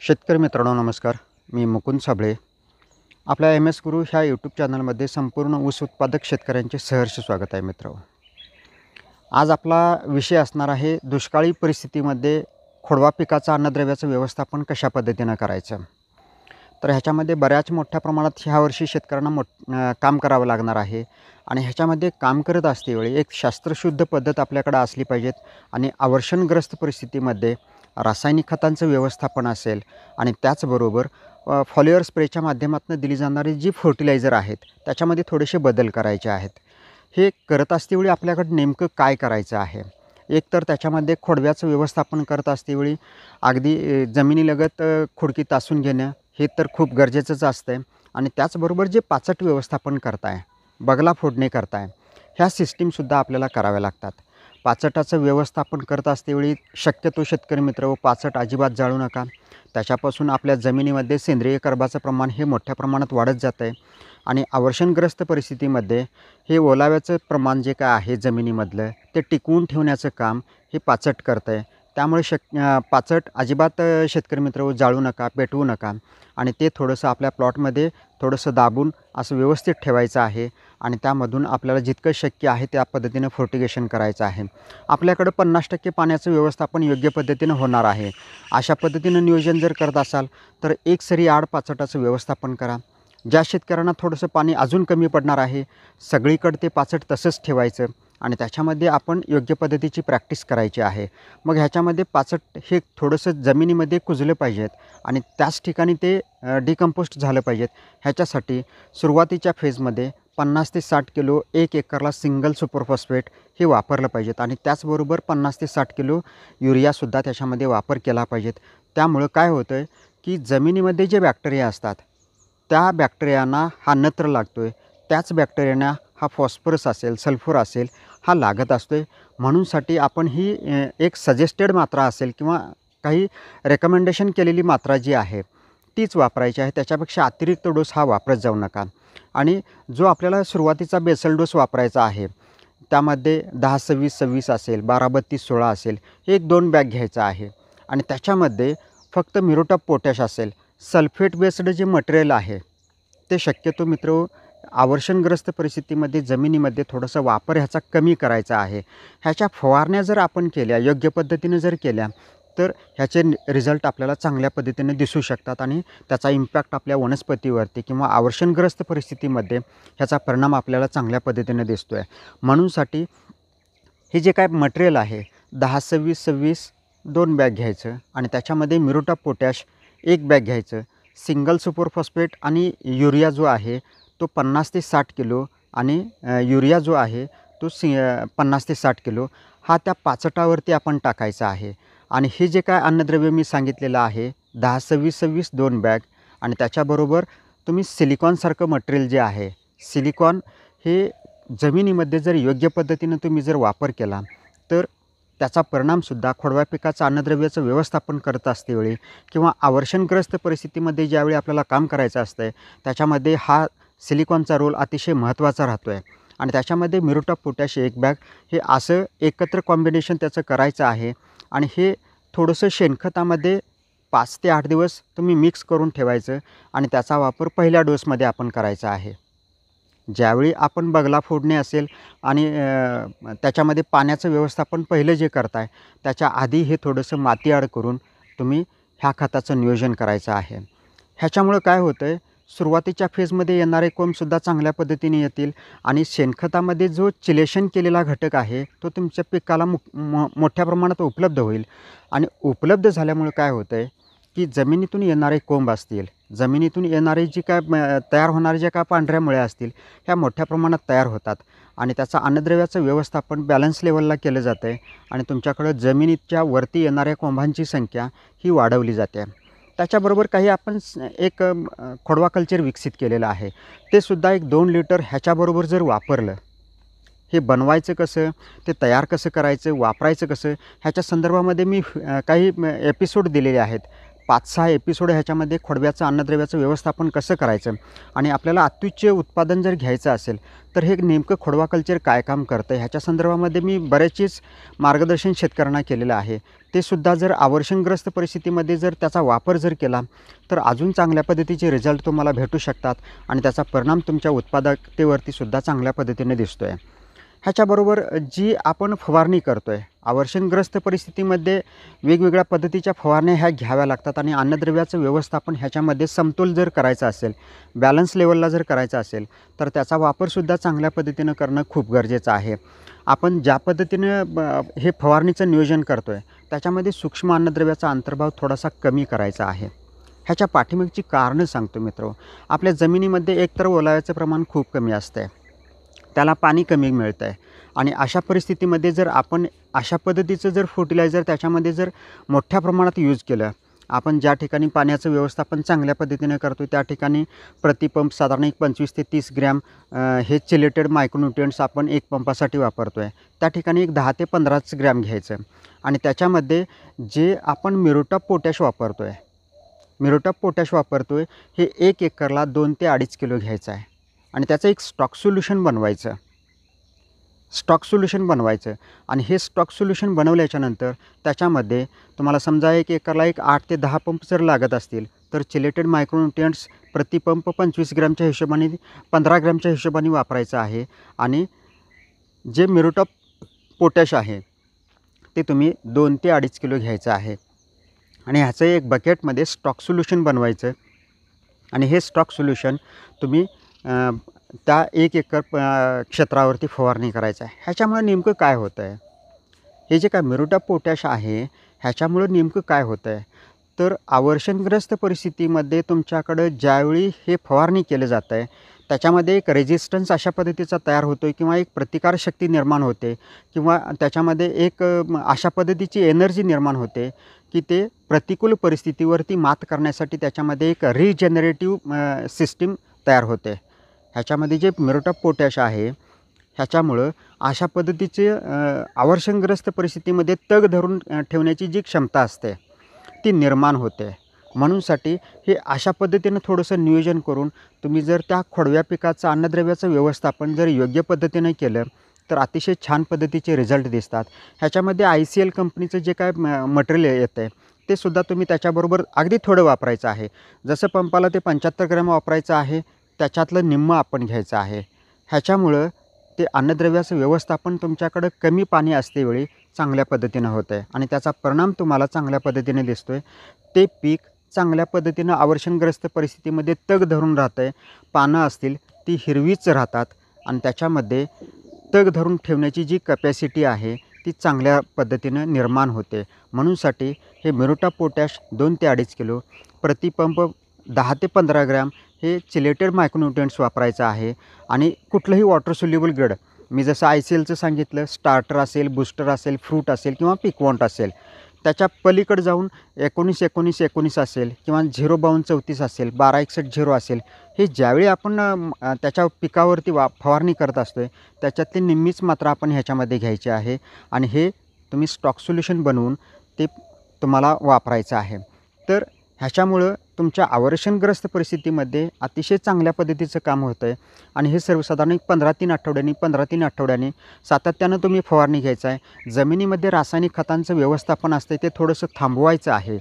शेतकरी मित्रांनो नमस्कार. मी मुकुंद साबळे. आपल्या एम एस गुरु ह्या यूट्यूब चॅनलमध्ये संपूर्ण ऊस उत्पादक शेतकऱ्यांचे सहर्ष स्वागत आहे मित्रांनो. आज आपला विषय असणार आहे दुष्काळी परिस्थितीमध्ये खोडवा पिकाचं अन्नद्रव्याचं व्यवस्थापन कशा पद्धतीनं करायचं. तर ह्याच्यामध्ये बऱ्याच मोठ्या प्रमाणात ह्या वर्षी शेतकऱ्यांना काम करावं लागणार आहे आणि ह्याच्यामध्ये काम करत असतेवेळी एक शास्त्रशुद्ध पद्धत आपल्याकडे असली पाहिजेत आणि आवर्षणग्रस्त परिस्थितीमध्ये रासायनिक खतांचं व्यवस्थापन असेल आणि त्याचबरोबर फॉलिअर स्प्रेच्या माध्यमातून दिली जाणारी जी फर्टिलायझर आहेत त्याच्यामध्ये थोडेसे बदल करायचे आहेत. हे करत असतेवेळी आपल्याकडे नेमकं काय करायचं आहे. एक तर त्याच्यामध्ये खोडव्याचं व्यवस्थापन करत असतेवेळी अगदी जमिनीलगत खुडकी तासून घेणं हे तर खूप गरजेचंच असतं आणि त्याचबरोबर जे पाचट व्यवस्थापन करताय, बगला फोडणे करताय, ह्या सिस्टीमसुद्धा आपल्याला कराव्या लागतात. पाचटाचं व्यवस्थापन करत असतेवेळी शक्यतो शेतकरी मित्र पाचट अजिबात जाळू नका. त्याच्यापासून आपल्या जमिनीमध्ये सेंद्रिय कर्बाचं प्रमाण हे मोठ्या प्रमाणात वाढत जातं आहे आणि आवर्षणग्रस्त परिस्थितीमध्ये हे ओलाव्याचं प्रमाण जे काय आहे जमिनीमधलं ते टिकवून ठेवण्याचं काम हे पाचट करतं आहे. त्यामुळे पाचट अजिबात शेतकरी मित्र जाळू नका, पेटवू नका आणि ते थोडंसं आपल्या प्लॉटमध्ये थोडंसं दाबून असं व्यवस्थित ठेवायचं आहे आणि त्यामधून आपल्याला जितकं शक्य आहे त्या पद्धतीनं फर्टिगेशन करायचं आहे. आपल्याकडं 50% पाण्याचं व्यवस्थापन योग्य पद्धतीनं होणार आहे. अशा पद्धतीनं नियोजन जर करत असाल तर एक सरी आड पाचटाचं व्यवस्थापन करा. ज्या शेतकऱ्यांना थोडंसं पाणी अजून कमी पडणार आहे सगळीकडे ते पाचट तसंच ठेवायचं आणि त्याच्यामध्ये आपण योग्य पद्धतीची प्रॅक्टिस करायची आहे. मग ह्याच्यामध्ये पाचट हे थोडंसं जमिनीमध्ये कुजलं पाहिजेत आणि त्याच ठिकाणी ते डिकम्पोस्ट झालं पाहिजेत. ह्याच्यासाठी सुरुवातीच्या फेजमध्ये 50 ते 60 किलो 1 एकरला सिंगल सुपरफॉस्फेट हे वापरलं पाहिजेत आणि त्याचबरोबर 50 ते 60 किलो युरियासुद्धा त्याच्यामध्ये वापर केला पाहिजेत. त्यामुळं काय होतं आहे की जमिनीमध्ये जे बॅक्टेरिया असतात त्या बॅक्टेरियांना हा नत्र लागतो आहे, त्याच बॅक्टेरियांना हा फॉस्फरस असेल, सल्फर असेल हा लागत असतो आहे. म्हणूनसाठी आपण ही एक सजेस्टेड मात्रा असेल किंवा काही रेकमेंडेशन केलेली मात्रा जी आहे तीच वापरायची आहे. त्याच्यापेक्षा अतिरिक्त डोस हा वापरत जाऊ नका आणि जो आपल्याला सुरुवातीचा बेसल डोस वापरायचा आहे त्यामध्ये 10-26-26 असेल, 12-32-16 असेल, हे 1-2 बॅग घ्यायचा आहे आणि त्याच्यामध्ये फक्त म्युरेट ऑफ पोटॅश असेल. सल्फेट बेस्ड जे मटेरियल आहे ते शक्यतो मित्र आवर्षणग्रस्त परिस्थितीमध्ये जमिनीमध्ये थोडासा वापर ह्याचा कमी करायचा आहे. ह्याच्या फवारण्या जर आपण केल्या योग्य पद्धतीने जर केल्या तर ह्याचे रिझल्ट आपल्याला चांगल्या पद्धतीने दिसू शकतात आणि त्याचा इम्पॅक्ट आपल्या वनस्पतीवरती किंवा आवर्षणग्रस्त परिस्थितीमध्ये ह्याचा परिणाम आपल्याला चांगल्या पद्धतीने दिसतो आहे. म्हणूनसाठी हे जे काय मटेरियल आहे 10-26-26 2 बॅग घ्यायचं आणि त्याच्यामध्ये म्युरेट ऑफ पोटॅश 1 बॅग घ्यायचं. सिंगल सुपरफॉस्फेट आणि युरिया जो आहे तो 50 ते 60 किलो आणि युरिया जो आहे तो 50 ते 60 किलो हा त्या पाचटावरती आपण टाकायचा आहे. आणि हे जे काय अन्नद्रव्य मी सांगितलेलं आहे 10-26-26 2 बॅग आणि त्याच्याबरोबर तुम्ही सिलिकॉनसारखं मटेरियल जे आहे सिलिकॉन हे जमिनीमध्ये जर योग्य पद्धतीनं तुम्ही जर वापर केला तर त्याचा परिणामसुद्धा खोडवा पिकाचं अन्नद्रव्याचं व्यवस्थापन करत असतेवेळी किंवा आवर्षणग्रस्त परिस्थितीमध्ये ज्यावेळी आपल्याला काम करायचं असतं त्याच्यामध्ये हा सिलिकॉनचा रोल अतिशय महत्त्वाचा राहतो आहे. आणि त्याच्यामध्ये म्युरेट ऑफ पोटॅश 1 बॅग हे असं एकत्र कॉम्बिनेशन त्याचं करायचं आहे आणि हे थोडंसं शेणखतामध्ये 5 ते 8 दिवस तुम्ही मिक्स करून ठेवायचं आणि त्याचा वापर पहिल्या डोसमध्ये आपण करायचा आहे. ज्यावेळी आपण बगला फोडणे असेल आणि त्याच्यामध्ये पाण्याचं व्यवस्थापन पहिलं जे करताय त्याच्या आधी हे थोडंसं माती आड करून तुम्ही ह्या खताचं नियोजन करायचं आहे. ह्याच्यामुळं काय होतं आहे सुरुवातीच्या फेजमध्ये येणारे कोंबसुद्धा चांगल्या पद्धतीने येतील आणि शेणखतामध्ये जो चिलेशन केलेला घटक आहे तो तुमच्या पिकाला मोठ्या प्रमाणात उपलब्ध होईल आणि उपलब्ध झाल्यामुळे काय होतं आहे की जमिनीतून येणारे कोंब असतील, जमिनीतून येणारे जी काय तयार होणारे ज्या काय पांढऱ्या मुळ्या असतील ह्या मोठ्या प्रमाणात तयार होतात आणि त्याचा अन्नद्रव्याचं व्यवस्थापन बॅलन्स लेवलला केलं जातं आहे आणि तुमच्याकडं जमिनीच्या वरती येणाऱ्या कोंबांची संख्या ही वाढवली जाते. त्याच्याबरोबर काही आपण एक खोडवा कल्चर विकसित केलेलं आहे ते सुद्धा 1-2 लिटर ह्याच्याबरोबर जर वापरलं, हे बनवायचं कसं, ते तयार कसं करायचं, वापरायचं कसं ह्याच्या संदर्भामध्ये मी काही एपिसोड दिलेले आहेत. 5-6 एपिसोड ह्याच्यामध्ये खोडव्याचं अन्नद्रव्याचं व्यवस्थापन कसं करायचं आणि आपल्याला अत्युच्च उत्पादन जर घ्यायचं असेल तर हे नेमकं खोडवा कल्चर काय काम करतं ह्याच्या संदर्भामध्ये मी बरेचसे मार्गदर्शन शेतकऱ्यांना केलेलं आहे. ते सुद्धा जर आवर्षणग्रस्त परिस्थितीमध्ये जर त्याचा वापर जर केला तर अजून चांगल्या पद्धतीचे रिझल्ट तुम्हाला भेटू शकतात आणि त्याचा परिणाम तुमच्या उत्पादकतेवरती सुद्धा चांगल्या पद्धतीने दिसतो आहे। ह्याच्याबरोबर जी आपण फवारणी करतो आहे आवर्षणग्रस्त परिस्थितीमध्ये वेगवेगळ्या पद्धतीच्या फवारण्या ह्या घ्याव्या लागतात आणि अन्नद्रव्याचं व्यवस्थापन ह्याच्यामध्ये समतोल जर करायचं असेल, बॅलन्स लेवलला जर करायचं असेल तर त्याचा वापरसुद्धा चांगल्या पद्धतीनं करणं खूप गरजेचं आहे। आपण ज्या पद्धतीनं हे फवारणीचं नियोजन करतो आहे त्याच्यामध्ये सूक्ष्म अन्नद्रव्याचा अंतर्भाव थोडासा कमी करायचा आहे। ह्याच्या पाठीमागची कारणं सांगतो मित्र। आपल्या जमिनीमध्ये एकतर ओलाव्याचं प्रमाण खूप कमी असतं आहे, त्याला पाणी कमी मिळतं आहे आणि अशा परिस्थितीमध्ये जर आपण अशा पद्धतीचं जर फर्टिलायझर त्याच्यामध्ये जर मोठ्या प्रमाणात यूज केलं, आपण ज्या ठिकाणी पाण्याचं व्यवस्थापन चांगल्या पद्धतीने करतो त्या ठिकाणी प्रतिपंप साधारण एक 25 ते 30 ग्रॅम हे चिलेटेड मायक्रोन्यूट्रिएंट्स आपण एक पंपासाठी वापरतो आहे, त्या ठिकाणी एक 10 ते 15 ग्रॅम घ्यायचं आणि त्याच्यामध्ये जे आपण मिरोटॉप पोटॅश वापरतो आहे, हे 1 एकरला 2 ते 2.5 किलो घ्यायचं आहे आणि त्याचं एक स्टॉक सोल्युशन बनवायचं आणि हे स्टॉक सोल्युशन बनवल्याच्यानंतर त्याच्यामध्ये तुम्हाला समजा 1 एकरला एक 8 ते 10 पंप जर लागत असतील तर चिलेटेड मायक्रोन्यूट्रिएंट्स प्रतिपंप 25 ग्रॅमच्या हिशोबाने 15 ग्रॅमच्या हिशोबाने वापरायचं आहे आणि जे मिरोटॉप पोटॅश आहे ते तुम्ही 2 ते 2.5 किलो घ्यायचं आहे आणि ह्याचं एक बकेटमध्ये स्टॉक सोल्युशन बनवायचं आणि हे स्टॉक सोल्युशन तुम्ही त्या 1 एकर क्षेत्रावरती फवारणी करायचं आहे। ह्याच्यामुळे नेमकं काय होतं आहे, हे जे काय मिरोटॉप पोटॅश आहे ह्याच्यामुळं नेमकं काय होतं आहे तर आवर्षणग्रस्त परिस्थितीमध्ये तुमच्याकडं ज्यावेळी हे फवारणी केलं जातं आहे त्याच्यामध्ये एक रेजिस्टन्स अशा पद्धतीचा तयार होतो आहे किंवा एक प्रतिकारशक्ती निर्माण होते किंवा त्याच्यामध्ये एक अशा पद्धतीची एनर्जी निर्माण होते की ते प्रतिकूल परिस्थितीवरती मात करण्यासाठी त्याच्यामध्ये एक रिजनरेटिव्ह सिस्टीम तयार होते। ह्याच्यामध्ये जे मिरोटॉप पोटॅश आहे ह्याच्यामुळं अशा पद्धतीचे आवर्षणग्रस्त परिस्थितीमध्ये तग धरून ठेवण्याची जी क्षमता असते ती निर्माण होते। म्हणूनसाठी हे अशा पद्धतीनं थोडंसं नियोजन करून तुम्ही जर त्या खोडव्या पिकाचं अन्नद्रव्याचं व्यवस्थापन जर योग्य पद्धतीनं केलं तर अतिशय छान पद्धतीचे रिझल्ट दिसतात। ह्याच्यामध्ये ICL कंपनीचं जे काय मटेरियल येतं आहे ते सुद्धा तुम्ही त्याच्याबरोबर अगदी थोडं वापरायचं आहे। जसं पंपाला ते 75 ग्रॅम वापरायचं आहे त्याच्यातलं निम्मं आपण घ्यायचं आहे। ह्याच्यामुळं ते अन्नद्रव्याचं व्यवस्थापन तुमच्याकडं कमी पाणी असतेवेळी चांगल्या पद्धतीनं होतं आहे आणि त्याचा परिणाम तुम्हाला चांगल्या पद्धतीने दिसतो आहे। ते पीक चांगल्या पद्धतीनं आवर्षणग्रस्त परिस्थितीमध्ये तग धरून राहतं आहे, पानं असतील ती हिरवीच राहतात आणि त्याच्यामध्ये तग धरून ठेवण्याची जी कॅपॅसिटी आहे ती चांगल्या पद्धतीनं निर्माण होते। म्हणूनसाठी हे मिरोटॉप पोटॅश 2 ते 2.5 किलो प्रतिपंप 10 ते 15 ग्रॅम हे चिलेटेड मायक्रोन्यूट्रिएंट्स वापरायचं आहे आणि कुठलंही वॉटर सोल्युबल ग्रेड मी जसं ICLचं सांगितलं, स्टार्टर असेल, बूस्टर असेल, फ्रूट असेल किंवा पिकवॉन्ट असेल, त्याच्या पलीकडे जाऊन 19-19-19 असेल किंवा 0-52-34 असेल, 12-61-0 असेल, हे ज्यावेळी आपण त्याच्या पिकावरती फवारणी करत असतो आहे त्याच्यातली निम्मीच मात्रा आपण ह्याच्यामध्ये घ्यायची आहे आणि हे तुम्ही स्टॉक सोल्युशन बनवून ते तुम्हाला वापरायचं आहे। तर ह्याच्यामुळं तुमच्या आवर्षणग्रस्त परिस्थितीमध्ये अतिशय चांगल्या पद्धतीचं काम होतं आहे आणि हे सर्वसाधारण 15-3 आठवड्यांनी सातत्यानं तुम्ही फवारणी घ्यायचं आहे। जमिनीमध्ये रासायनिक खतांचं व्यवस्थापन असतं ते थोडंसं थांबवायचं आहे,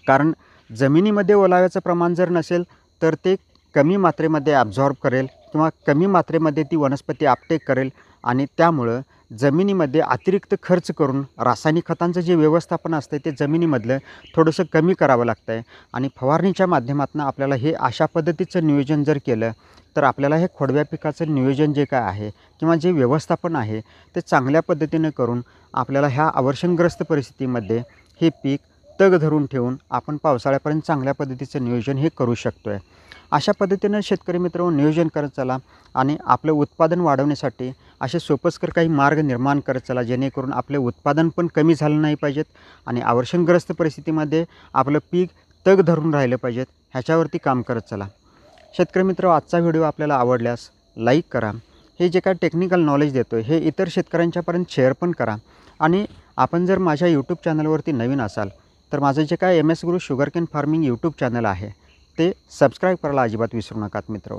कारण जमिनीमध्ये ओलाव्याचं प्रमाण जर नसेल तर ते कमी मात्रेमध्ये ॲब्झॉर्ब करेल किंवा कमी मात्रेमध्ये ती वनस्पती आपटेक करेल आणि त्यामुळं जमिनीमध्ये अतिरिक्त खर्च करून रासायनिक खतांचं जे व्यवस्थापन असतं ते जमिनीमधलं थोडंसं कमी करावं लागतं आहे आणि फवारणीच्या माध्यमातून आपल्याला हे अशा पद्धतीचं नियोजन जर केलं तर आपल्याला हे खोडव्या पिकाचं नियोजन जे काय आहे किंवा जे व्यवस्थापन आहे ते चांगल्या पद्धतीनं करून आपल्याला ह्या आवर्षणग्रस्त परिस्थितीमध्ये हे पीक तग धरून ठेवून आपण पावसाळ्यापर्यंत चांगल्या पद्धतीचं नियोजन हे करू शकतो आहे। अशा पद्धतीनं शेतकरी मित्र नियोजन करत चला आणि आपलं उत्पादन वाढवण्यासाठी असे सोपस्कर काही मार्ग निर्माण करत चला, जेणेकरून आपले उत्पादन पण कमी झालं नाही पाहिजेत आणि आवर्षणग्रस्त परिस्थितीमध्ये आपलं पीक तग धरून राहिलं पाहिजेत, ह्याच्यावरती काम करत चला। शेतकरी मित्र, आजचा व्हिडिओ आपल्याला आवडल्यास लाईक करा, हे जे काय टेक्निकल नॉलेज देतो हे इतर शेतकऱ्यांच्यापर्यंत शेअर पण करा आणि आपण जर माझ्या यूट्यूब चॅनलवरती नवीन असाल तर माझं जे काय MS गुरु शुगरकेन फार्मिंग यूट्यूब चॅनल आहे ते सबस्क्राईब करायला अजिबात विसरू नका मित्र।